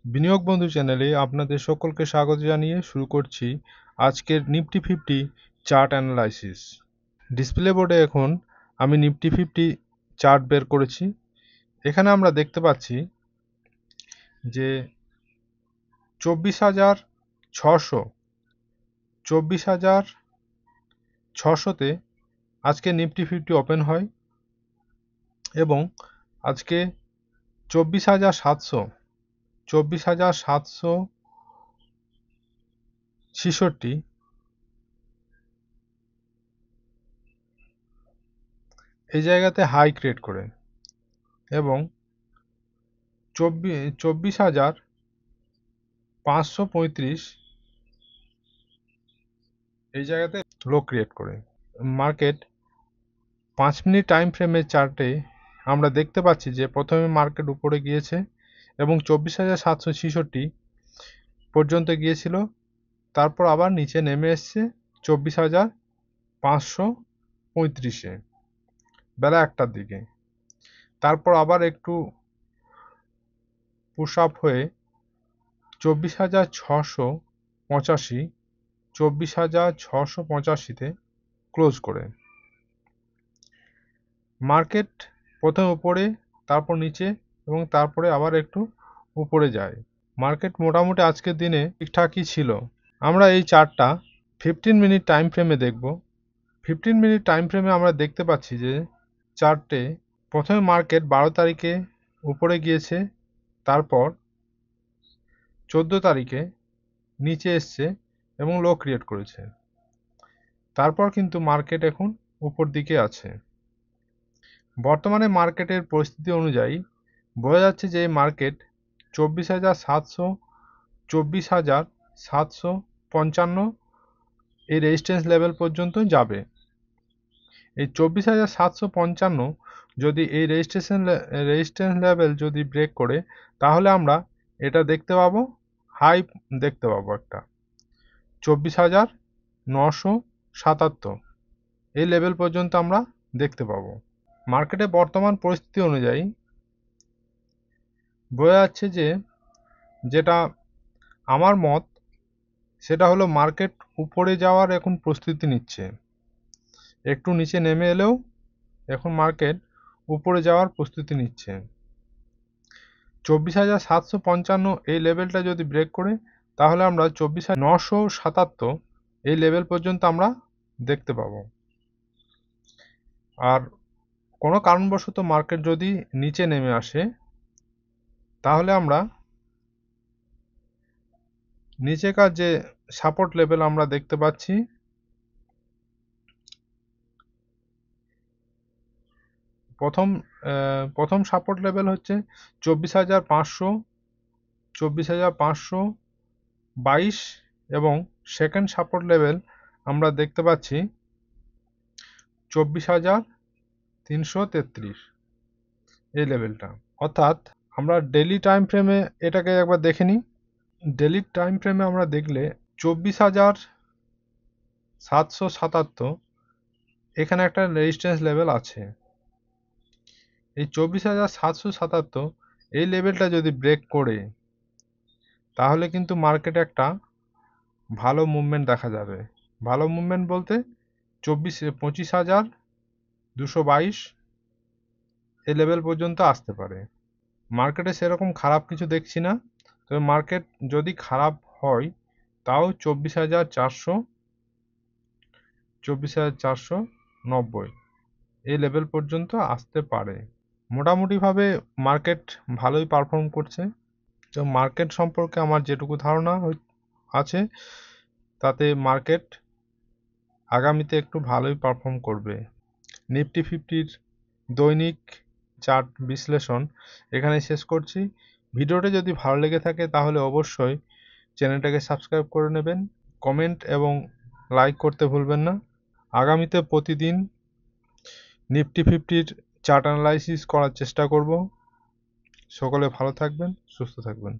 বিনিয়োগ বন্ধু চ্যানেলে আপনাদের সকলকে স্বাগত জানিয়ে শুরু করছি আজকের Nifty fifty chart analysis. Display বোর্ডে এখন আমি নিফটি ফিফটি চার্ট বের করেছি। এখানে আমরা দেখতে পাচ্ছি যে 24,600তে আজকে নিফটি ফিফটি ওপেন হয় এবং আজকে 24,766 এই জায়গাতে হাই ক্রিয়েট করে এবং 24,535 এই জায়গাতে লো ক্রিয়েট করে। মার্কেট 5 মিনিট টাইম ফ্রেমের চার্টে আমরা দেখতে পাচ্ছি যে প্রথমে মার্কেট উপরে গিয়েছে এবং 24,766 পর্যন্ত গিয়েছিল, তারপর আবার নিচে নেমে এসছে 24,535 বেলা 1টার দিকে। তারপর আবার একটু পুশ আপ হয়ে 24,685 ক্লোজ করে। মার্কেট প্রথমে উপরে, তারপর নিচে এবং তারপরে আবার একটু উপরে যায়। মার্কেট মোটামুটি আজকের দিনে ঠিকঠাকই ছিল। আমরা এই চার্টটা 15 মিনিট টাইম ফ্রেমে দেখব। 15 মিনিট টাইম ফ্রেমে আমরা দেখতে পাচ্ছি যে চার্টে প্রথমে মার্কেট 12 তারিখে উপরে গিয়েছে, তারপর 14 তারিখে নিচে এসছে এবং লো ক্রিয়েট করেছে। তারপর কিন্তু মার্কেট এখন উপর দিকে আছে। বর্তমানে মার্কেটের পরিস্থিতি অনুযায়ী বোঝা যাচ্ছে যে মার্কেট 24,755 এই রেজিস্ট্যান্স লেভেল পর্যন্ত যাবে। এই 24,755 যদি এই রেজিস্ট্যান্স লেভেল যদি ব্রেক করে, তাহলে আমরা এটা দেখতে পাবো, হাই দেখতে পাবো একটা 24,977 এই লেভেল পর্যন্ত আমরা দেখতে পাবো। মার্কেটে বর্তমান পরিস্থিতি অনুযায়ী বোঝা যাচ্ছে যে যেটা আমার মত সেটা হলো মার্কেট উপরে যাওয়ার এখন প্রস্তুতি নিচ্ছে। একটু নিচে নেমে এলেও এখন মার্কেট উপরে যাওয়ার প্রস্তুতি নিচ্ছে। 24,755 এই লেভেলটা যদি ব্রেক করে, তাহলে আমরা 24,977 এই লেভেল পর্যন্ত আমরা দেখতে পাবো। আর কোনো কারণবশত মার্কেট যদি নিচে নেমে আসে, তাহলে আমরা নিচেকার যে সাপোর্ট লেভেল আমরা দেখতে পাচ্ছি, প্রথম সাপোর্ট লেভেল হচ্ছে 24,522 এবং সেকেন্ড সাপোর্ট লেভেল আমরা দেখতে পাচ্ছি 24,333 এই লেভেলটা। অর্থাৎ আমরা ডেইলি টাইম ফ্রেমে এটাকে একবার দেখে নিই। ডেইলি টাইম ফ্রেমে আমরা দেখলে 24,777 এখানে একটা রেজিস্ট্যান্স লেভেল আছে। এই 24,777 এই লেভেলটা যদি ব্রেক করে, তাহলে কিন্তু মার্কেটে একটা ভালো মুভমেন্ট দেখা যাবে। ভালো মুভমেন্ট বলতে 25,222 এই লেভেল পর্যন্ত আসতে পারে। মার্কেটে সেরকম খারাপ কিছু দেখছি না, তবে মার্কেট যদি খারাপ হয় তাও 24,490 এই লেভেল পর্যন্ত আসতে পারে। মোটামুটিভাবে মার্কেট ভালোই পারফর্ম করছে। তো মার্কেট সম্পর্কে আমার যেটুকু ধারণা আছে, তাতে মার্কেট আগামীতে একটু ভালোই পারফর্ম করবে। নিফটি ফিফটির দৈনিক চার্ট বিশ্লেষণ এখানে শেষ করছি। ভিডিওটা যদি ভালো লেগে থাকে তাহলে অবশ্যই চ্যানেলটাকে সাবস্ক্রাইব করে নেবেন, কমেন্ট এবং লাইক করতে ভুলবেন না। আগামীতে প্রতিদিন নিফটি ফিফটির চার্ট অ্যানালাইসিস করার চেষ্টা করব। সকলে ভালো থাকবেন, সুস্থ থাকবেন।